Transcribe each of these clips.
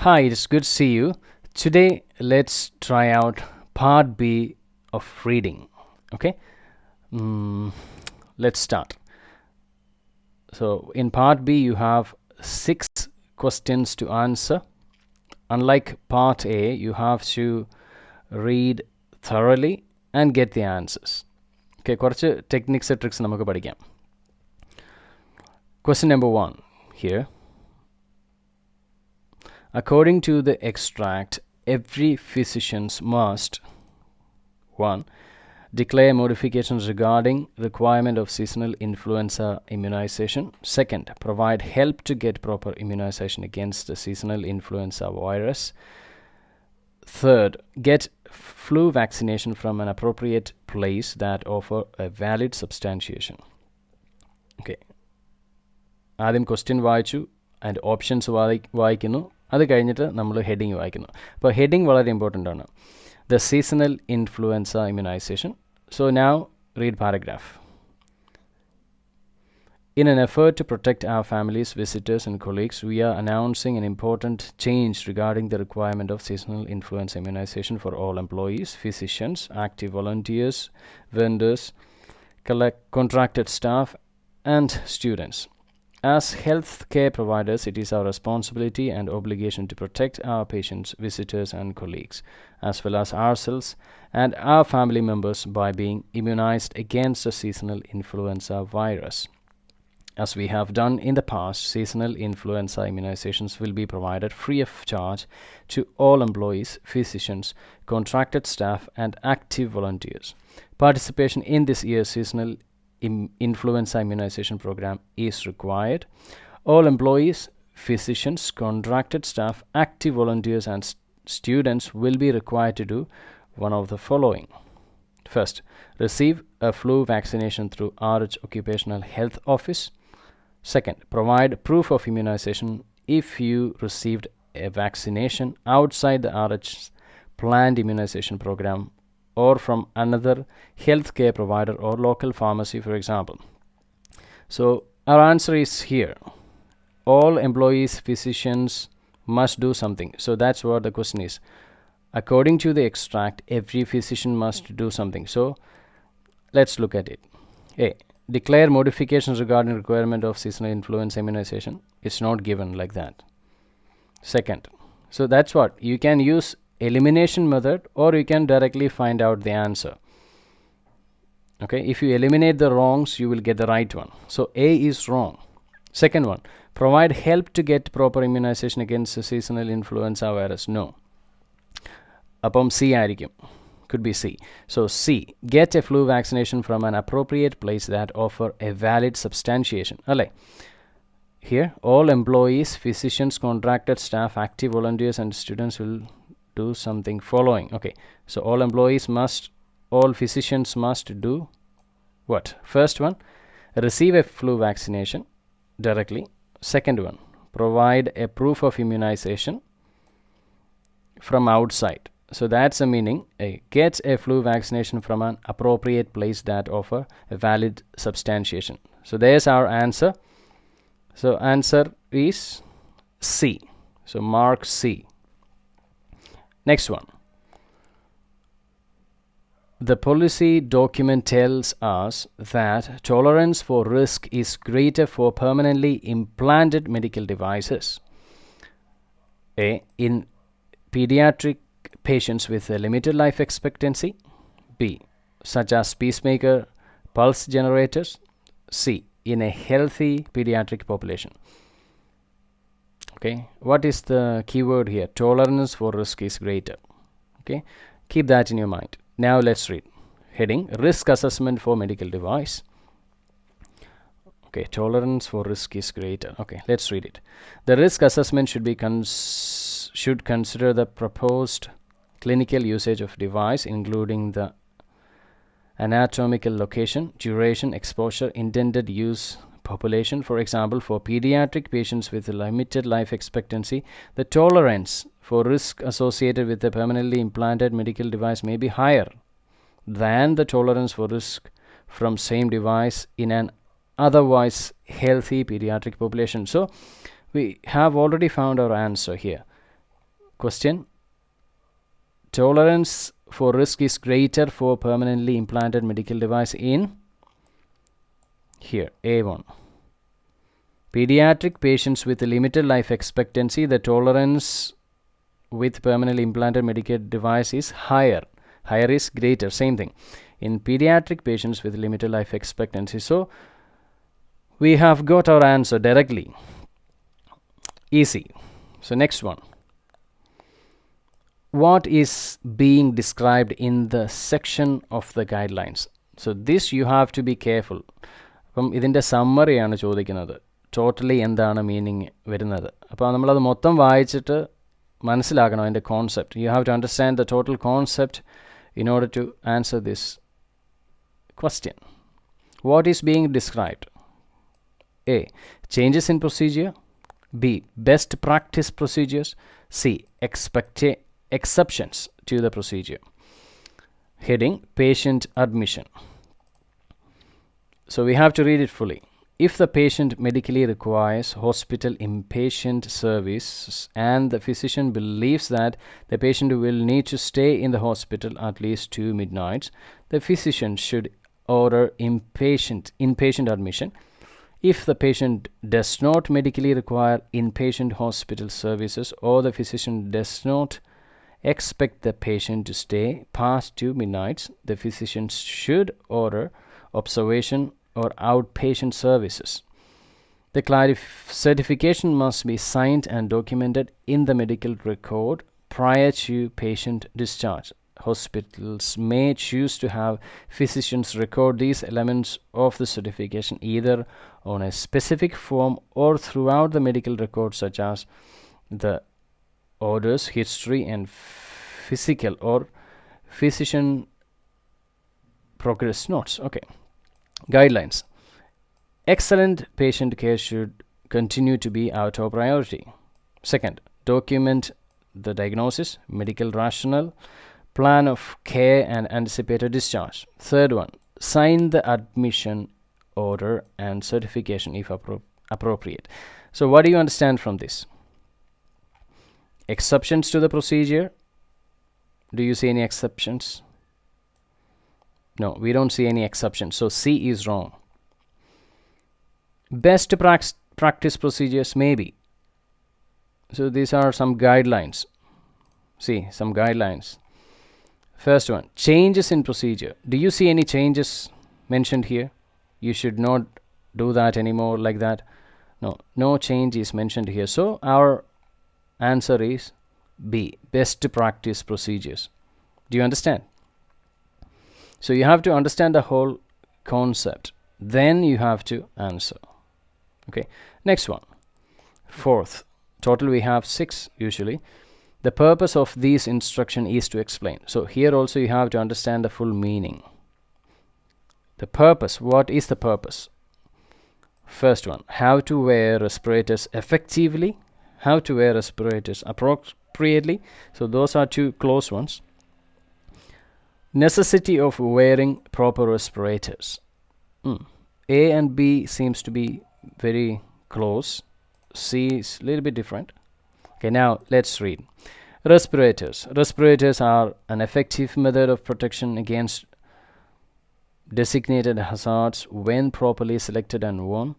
Hi, it's good to see you. Today, let's try out part B of reading. Okay, let's start. So, in part B, you have 6 questions to answer. Unlike part A, you have to read thoroughly and get the answers. Okay, കുറച്ച് techniques tricks നമുക്ക് പഠിക്കാം. Question number 1 here. According to the extract, every physician must 1. Declare modifications regarding requirement of seasonal influenza immunization. 2nd, provide help to get proper immunization against the seasonal influenza virus. 3rd, get flu vaccination from an appropriate place that offer a valid substantiation. Okay. ആദ്യം question വായിച്ചു and options വായിക്കുന്നു. അത് കഴിഞ്ഞിട്ട് നമ്മൾ heading വായിക്കുന്നു. അപ്പോൾ heading വളരെ important ആണ്. The seasonal influenza immunization. So now read paragraph. In an effort to protect our families, visitors and colleagues, we are announcing an important change regarding the requirement of seasonal influenza immunization for all employees, physicians, active volunteers, vendors, contracted staff and students. As healthcare providers, it is our responsibility and obligation to protect our patients, visitors, and colleagues, as well as ourselves and our family members by being immunized against the seasonal influenza virus. As we have done in the past, seasonal influenza immunizations will be provided free of charge to all employees, physicians, contracted staff, and active volunteers. Participation in this year's seasonal influenza immunization program is required. All employees, physicians, contracted staff, active volunteers, and students will be required to do one of the following. First, receive a flu vaccination through RH Occupational Health Office. Second, provide proof of immunization if you received a vaccination outside the RH's planned immunization program or from another healthcare provider or local pharmacy, for example. So our answer is here. All employees, physicians must do something. So that's what the question is. According to the extract, every physician must do something. So let's look at it. A. Declare modifications regarding requirement of seasonal influenza immunization. It's not given like that. Second, so that's what you can use elimination method or you can directly find out the answer. Okay, if you eliminate the wrongs, you will get the right one. So A is wrong. Second one, provide help to get proper immunization against the seasonal influenza virus. No. Appam C ആയിരിക്കും. Could be C. So C, get a flu vaccination from an appropriate place that offer a valid substantiation. അല്ലേ? Here, all employees, physicians, contracted staff, active volunteers and students will do something following. Okay, so all physicians must do what? First one, receive a flu vaccination directly. Second one, provide a proof of immunization from outside. So that's the meaning. Get a flu vaccination from an appropriate place that offer a valid substantiation. So there's our answer. So answer is C. So mark C. Next one. The policy document tells us that tolerance for risk is greater for permanently implanted medical devices. A. In pediatric patients with a limited life expectancy. B. Such as pacemaker, pulse generators. C. In a healthy pediatric population. Okay, what is the keyword here? Tolerance for risk is greater. Okay, keep that in your mind. Now let's read. Heading, risk assessment for medical device. Okay, tolerance for risk is greater. Okay, let's read it. The risk assessment should consider the proposed clinical usage of device, including the anatomical location, duration, exposure, intended use population. For example, for pediatric patients with limited life expectancy, the tolerance for risk associated with a permanently implanted medical device may be higher than the tolerance for risk from same device in an otherwise healthy pediatric population. So we have already found our answer here. Question: tolerance for risk is greater for permanently implanted medical device in here A1. Pediatric patients with limited life expectancy, the tolerance with permanently implanted medical device is higher. Higher is greater, same thing. In pediatric patients with limited life expectancy. So we have got our answer directly. Easy. So next one. What is being described in the section of the guidelines? So this you have to be careful. അപ്പം ഇതിൻ്റെ സമ്മറിയാണ് ചോദിക്കുന്നത്. Totally എന്താണ് meaning വരുന്നത്. അപ്പോൾ നമ്മളത് മൊത്തം വായിച്ചിട്ട് മനസ്സിലാക്കണം അതിൻ്റെ concept. You have to understand the total concept in order to answer this question. What is being described? A. Changes in procedure. B. Best practice procedures. C. Exceptions to the procedure. Heading: Patient admission. So we have to read it fully. If the patient medically requires hospital inpatient service and the physician believes that the patient will need to stay in the hospital at least 2 midnights, the physician should order inpatient admission. If the patient does not medically require inpatient hospital services or the physician does not expect the patient to stay past 2 midnights, the physician should order observation or outpatient services. The certification must be signed and documented in the medical record prior to patient discharge. Hospitals may choose to have physicians record these elements of the certification either on a specific form or throughout the medical record, such as the orders, history, and physical or physician progress notes. Okay. Guidelines. Excellent patient care should continue to be our top priority. Second, document the diagnosis, medical rationale, plan of care, and anticipated discharge. Third one, sign the admission order and certification if appropriate. So what do you understand from this? Exceptions to the procedure. Do you see any exceptions? No, we don't see any exceptions. So C is wrong. Best practice procedures, maybe. So these are some guidelines. See, some guidelines. First one, changes in procedure. Do you see any changes mentioned here? You should not do that anymore like that. No change is mentioned here. So our answer is B, best practice procedures. Do you understand? So you have to understand the whole concept. Then you have to answer. Okay. Next one. Fourth. Total we have 6 usually. The purpose of these instruction is to explain. So here also you have to understand the full meaning. The purpose. What is the purpose? First one. How to wear respirators effectively. How to wear respirators appropriately. So those are 2 close ones. Necessity of wearing proper respirators. A and B seems to be very close. C is a little bit different. Okay, now let's read. Respirators. Respirators are an effective method of protection against designated hazards when properly selected and worn.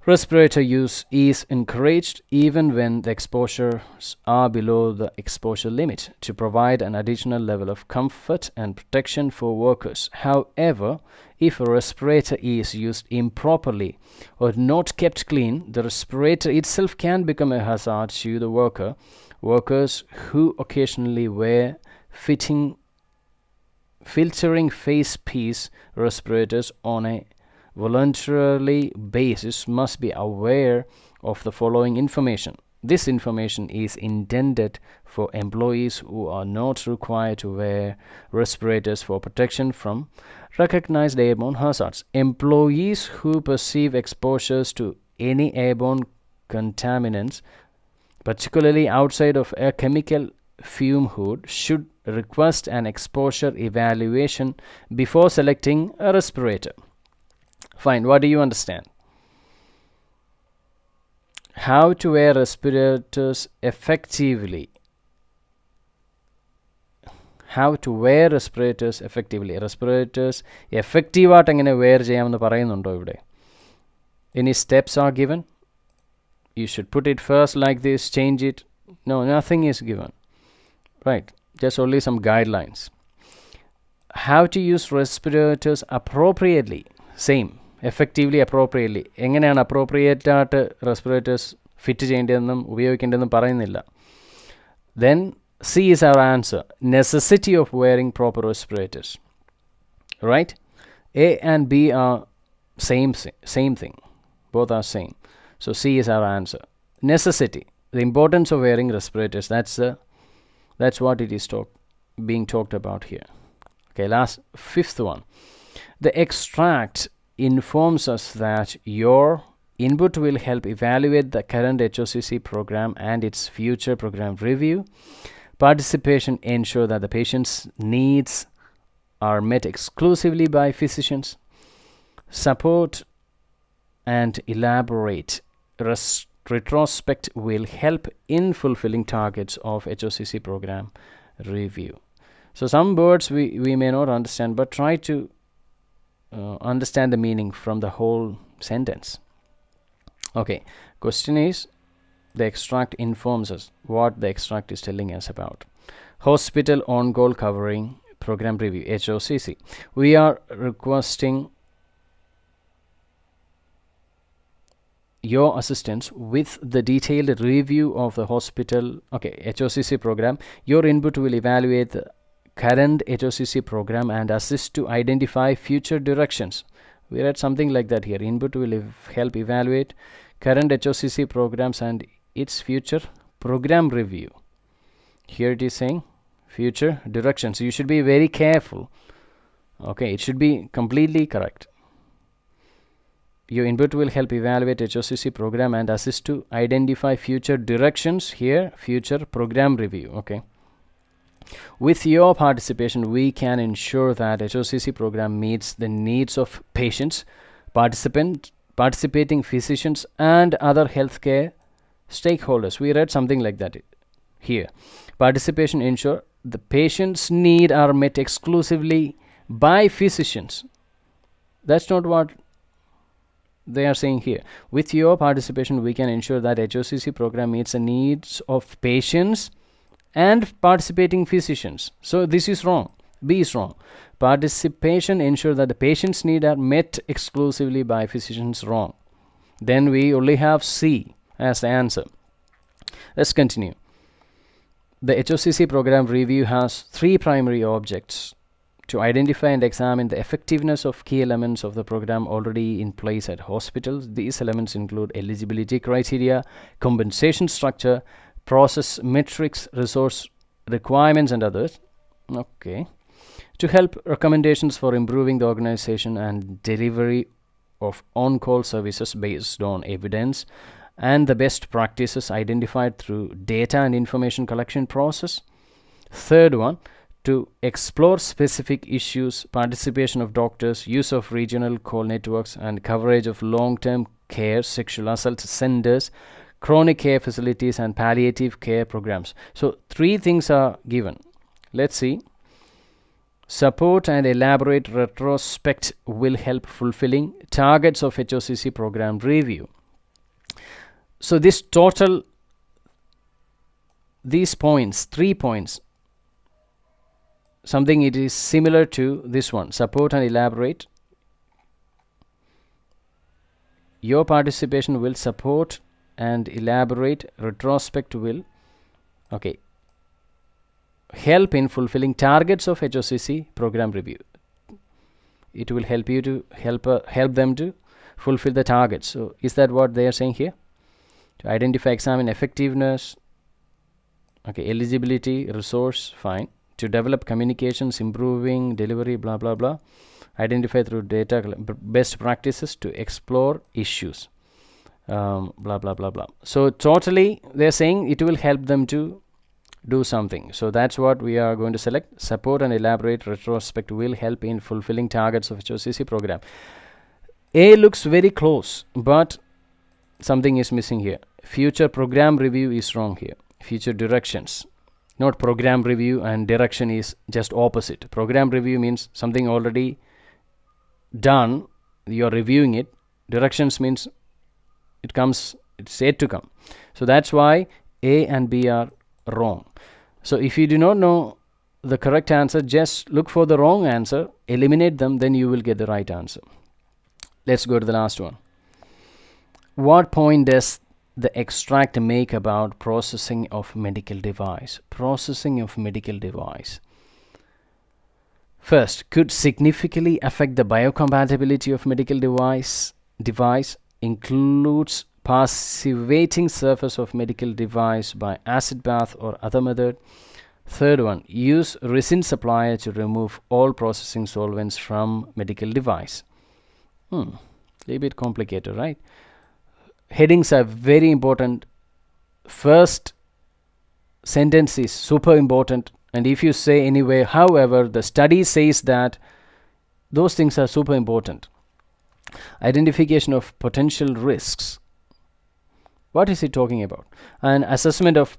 Respirator use is encouraged even when the exposures are below the exposure limit to provide an additional level of comfort and protection for workers. However, if a respirator is used improperly or not kept clean, the respirator itself can become a hazard to the worker. Workers who occasionally wear filtering face piece respirators on a voluntarily basis must be aware of the following information. This information is intended for employees who are not required to wear respirators for protection from recognized airborne hazards. Employees who perceive exposures to any airborne contaminants, particularly outside of a chemical fume hood, should request an exposure evaluation before selecting a respirator. Fine, what do you understand? How to wear respirators effectively. how to wear respirators effectively. Respirators effectivaയിട്ട് എങ്ങനെ wear ചെയ്യാമെന്ന് പറയുന്നുണ്ടോ ഇവിടെ? Any steps are given? You should put it first like this, change it. No, nothing is given. Right, just only some guidelines. How to use respirators appropriately. Same. Effectively, appropriately. എങ്ങനെയാണ് appropriate ആയിട്ട് respirators fit ചെയ്യേണ്ടതെന്നും ഉപയോഗിക്കേണ്ടതെന്നും പറയുന്നില്ല. Then C is our answer. Necessity of wearing proper respirators. Right? A and B are same thing. Both are same. So C is our answer. Necessity. The importance of wearing respirators. That's what it is being talked about here. Okay, fifth one. The extract informs us that your input will help evaluate the current HOCC program and its future program review. Participation ensure that the patient's needs are met exclusively by physicians. Support and elaborate retrospect will help in fulfilling targets of HOCC program review. So some words we may not understand, but try to understand the meaning from the whole sentence. Okay, question is, the extract informs us what the extract is telling us about. Hospital on-call covering program review, HOCC. We are requesting your assistance with the detailed review of the hospital HOCC program. Your input will evaluate the current HOCC program and assist to identify future directions. We read something like that here. Input will help evaluate current HOCC programs and its future program review. Here it is saying future directions. You should be very careful. Okay, it should be completely correct. Your input will help evaluate HOCC program and assist to identify future directions. Here, future program review. Okay. With your participation, we can ensure that HOCC program meets the needs of patients, participating physicians, and other healthcare stakeholders. We read something like that here. Participation ensure the patient's needs are met exclusively by physicians. That's not what they are saying here. With your participation, we can ensure that HOCC program meets the needs of patients and participating physicians. So this is wrong. B is wrong. Participation ensure that the patient's needs are met exclusively by physicians. Wrong. Then we only have C as the answer. Let's continue. The HOCC program review has 3 primary objects: to identify and examine the effectiveness of key elements of the program already in place at hospitals. These elements include eligibility criteria, compensation structure, process metrics, resource requirements, and others. Okay. To help recommendations for improving the organization and delivery of on-call services based on evidence and the best practices identified through data and information collection process. Third one, to explore specific issues, participation of doctors, use of regional call networks, and coverage of long-term care, sexual assault centers, chronic care facilities, and palliative care programs. So 3 things are given. Let's see. Support and elaborate retrospect will help fulfilling targets of HOCC program review. So these points, 3 points, something it is similar to this one. Support and elaborate. Your participation will support and elaborate. Retrospect will help in fulfilling targets of HOCC program review. It will help you to help them to fulfill the targets. So is that what they are saying here? To identify, examine effectiveness, eligibility, resource, fine. To develop communications, improving delivery, blah blah blah. Identify through data, best practices, to explore issues, blah blah blah blah. So totally they're saying it will help them to do something. So that's what we are going to select. Support and elaborate retrospect will help in fulfilling targets of HOCC program. A looks very close, but something is missing here. Future program review is wrong here. Future directions. not program review, and direction is just opposite. Program review means something already done, you're reviewing it. Directions means it's yet to come. So that's why A and B are wrong. So if you do not know the correct answer, just look for the wrong answer, eliminate them, then you will get the right answer. Let's go to the last one. What point does the extract make about processing of medical device? Processing of medical device. First, could significantly affect the biocompatibility of medical device. Includes passivating surface of medical device by acid bath or other method. Third one, use resin supplier to remove all processing solvents from medical device. A little bit complicated, right? Headings are very important. First sentence is super important, and if you say anyway, however, the study says that those things are super important. Identification of potential risks. What is it talking about? An assessment of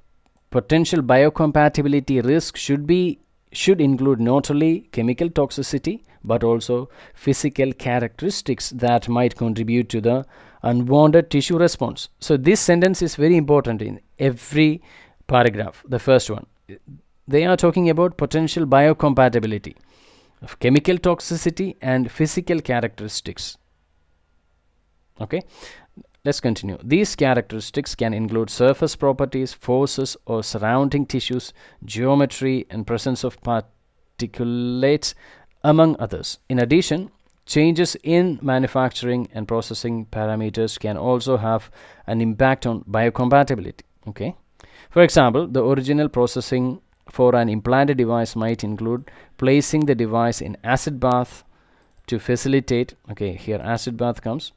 potential biocompatibility risk should include not only chemical toxicity but also physical characteristics that might contribute to the unwanted tissue response. So this sentence is very important in every paragraph. The first one, they are talking about potential biocompatibility of chemical toxicity and physical characteristics. Okay, let's continue. These characteristics can include surface properties, forces or surrounding tissues, geometry, and presence of particulates, among others. In addition, changes in manufacturing and processing parameters can also have an impact on biocompatibility. Okay, for example, the original processing for an implanted device might include placing the device in acid bath to facilitate, okay, here acid bath comes,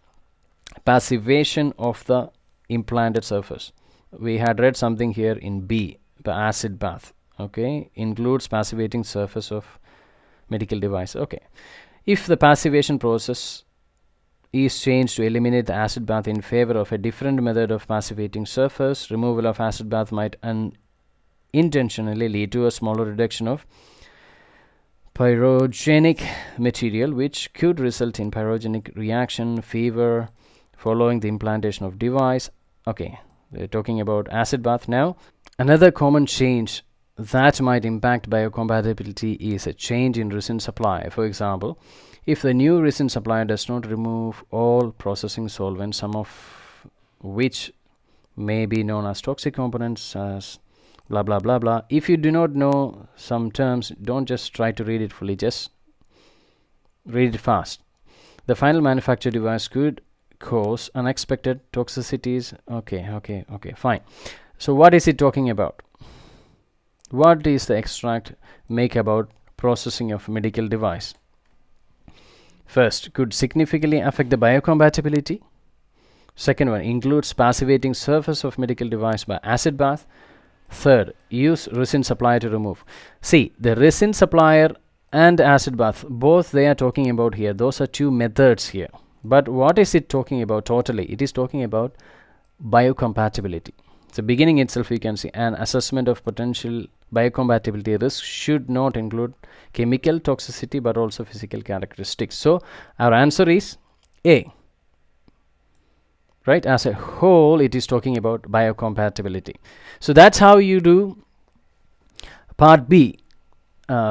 passivation of the implanted surface. We had read something here in B, the acid bath, okay, includes passivating surface of medical device. Okay, if the passivation process is changed to eliminate the acid bath in favor of a different method of passivating surface, removal of acid bath might unintentionally lead to a smaller reduction of pyrogenic material, which could result in pyrogenic reaction, fever, following the implantation of device. Okay, we're talking about acid bath now. Another common change that might impact biocompatibility is a change in resin supply. For example, if the new resin supply does not remove all processing solvents, some of which may be known as toxic components, as blah blah blah blah. If you do not know some terms, don't just try to read it fully, just read it fast. The final manufactured device could cause unexpected toxicities. Okay, fine. So what is it talking about? What is the extract make about processing of medical device? First, could significantly affect the biocompatibility. Second one, includes passivating surface of medical device by acid bath. Third, use resin supplier to remove. See, the resin supplier and acid bath, both they are talking about here. Those are two methods here. But what is it talking about totally? It is talking about biocompatibility. So beginning itself, you can see an assessment of potential biocompatibility risk should not include chemical toxicity but also physical characteristics. So our answer is A. Right? As a whole, it is talking about biocompatibility. So that's how you do part B.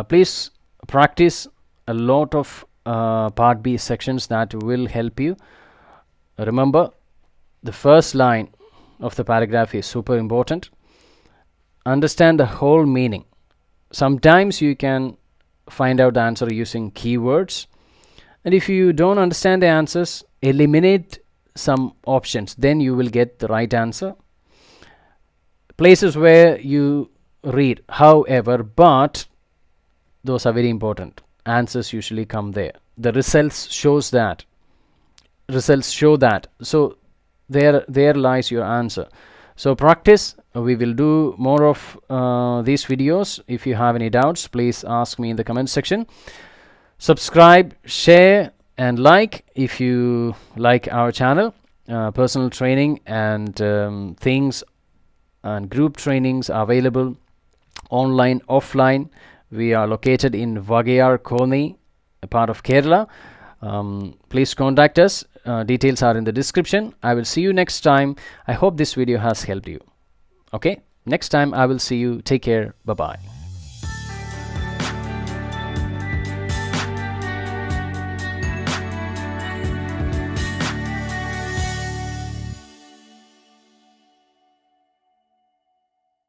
Please practice a lot of part B sections that will help you. Remember, the first line of the paragraph is super important. Understand the whole meaning. Sometimes you can find out the answer using keywords, and if you don't understand the answers, eliminate some options, then you will get the right answer. Places where you read, however, but those are very important. Answers usually come there. The results show that. So there lies your answer. So practice. We will do more of these videos. If you have any doubts, please ask me in the comment section. Subscribe, share and like if you like our channel. Personal training and things and group trainings are available. online, offline. We are located in Vakayar, Konni, a part of Kerala. Please contact us. Details are in the description. I will see you next time. I hope this video has helped you. Okay, next time I will see you. Take care. Bye bye.